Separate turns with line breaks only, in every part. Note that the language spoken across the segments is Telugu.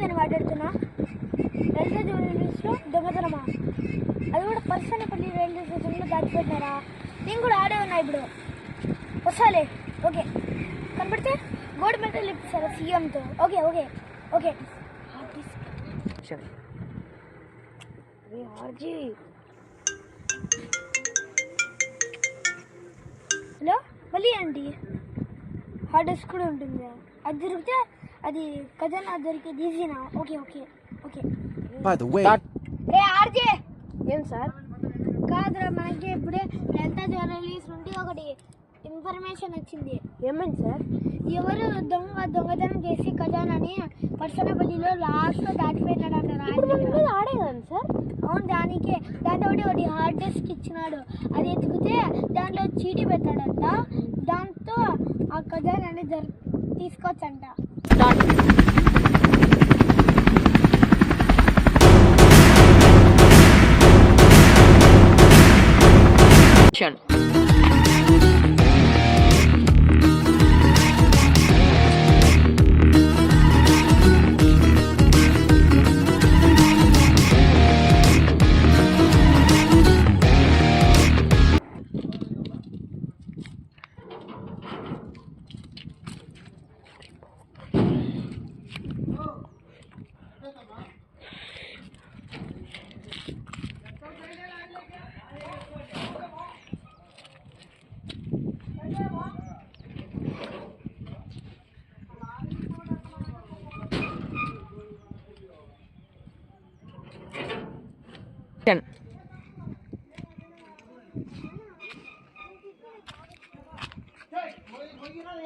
నేను మాట్లాడుతున్నా. రైల్వే జ్యువెలరీస్లో దొంగతనమా? అది కూడా పర్సనపల్లి రైల్వే స్టేషన్లో దాచిపెట్టినారా? నేను కూడా ఆడే ఉన్నా ఇప్పుడు. వస్తాలే. ఓకే, కనపడితే గోల్డ్ మెడల్ ఇప్పిస్తారా సీఎంతో? Okay okay okay. RJ hello, మళ్ళీ అండి హార్డ్ డిస్క్ కూడా ఉంటుంది. అది దొరికితే అది ఖజానా దొరికేది ఈజీనా? Okay okay okay. ఆర్జే
ఏం సార్?
కాదురా, మనకి ఇప్పుడే లలితా జ్యువెలరీస్ నుండి ఒకటి ఇన్ఫర్మేషన్ వచ్చింది.
ఏమైంది సార్?
ఎవరు దొంగతనం చేసి ఖజానాని పర్సనపల్లిలో లాస్ట్లో దాటిపోయినాడు అంటారు.
ఆడే కదండి సార్.
అవును, దాంతో ఒకటి హార్డ్ డిస్క్ ఇచ్చినాడు. అది ఎత్తుకుతే దాంట్లో చీటీ పెట్టాడంట. దాంతో ఆ ఖజానాని తీసుకోవచ్చంట.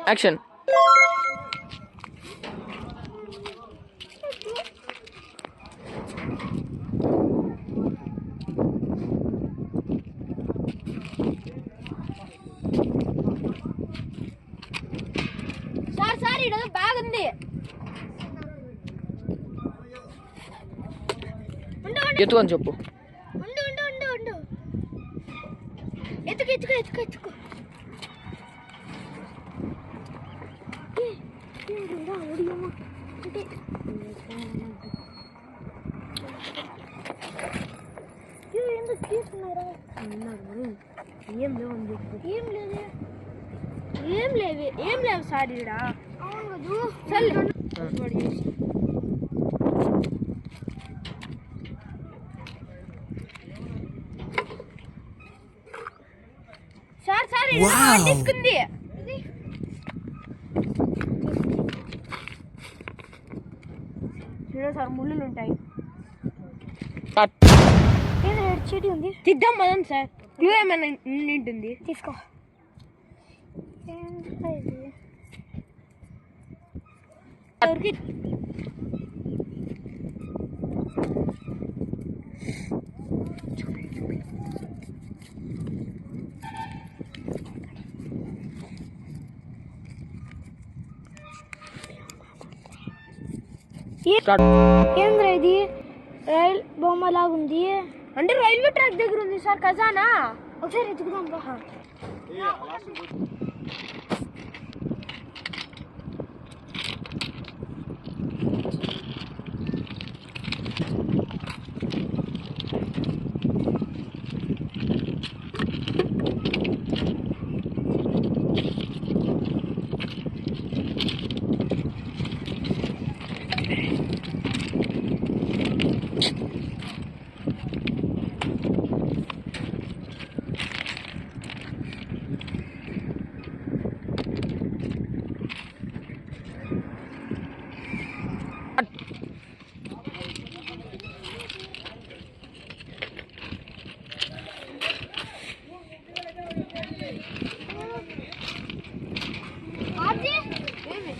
యాక్షన్.
సార్ ఇక్కడ బ్యాగ్ ఉంది.
ఎత్తు అని చెప్పు.
ఎత్తుకో.
ఏం లేవు సార్ ఇక్కడ.
సార్ తీసుకుంది.
సార్ ముళ్ళు ఉంటాయి.
చీటీ ఉంది,
తిద్దాం మనం సార్. క్లూ ఏమైనా ఉంటుంది?
తీసుకో. ఏంద్రా ఇది? రైల్ బొమ్మ లాగుంది.
అంటే రైల్వే ట్రాక్ దగ్గర ఉంది సార్ ఖజానా.
ఒకసారి ఎత్తుకుదాం బా.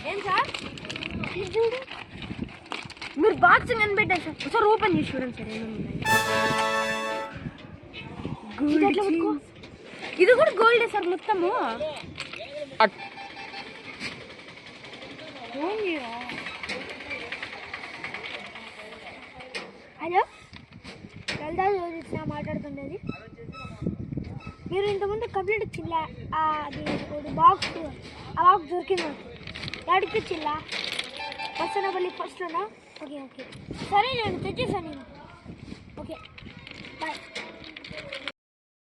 ఏం సార్? మీరు బాక్స్ కనిపెట్టారు సార్. ఒకసారి ఓపెన్ చేసి చూడండి సార్ ఏమేమి. ఇది కూడా గోల్డే సార్ మొత్తము.
హలో, లలితా జ్యువెలరీస్ మాట్లాడుతుండేది. మీరు ఇంతకుముందు కంప్లీట్ ఇచ్చిల్లా అది బాక్స్, ఆ బాక్స్ దొరికింది. ఎక్కడికి ఇచ్చిల్లా? పర్సనపల్లి ఫస్ట్లోనా? ఓకే ఓకే సరే నేను తెచ్చేసాను నేను ఓకే బాయ్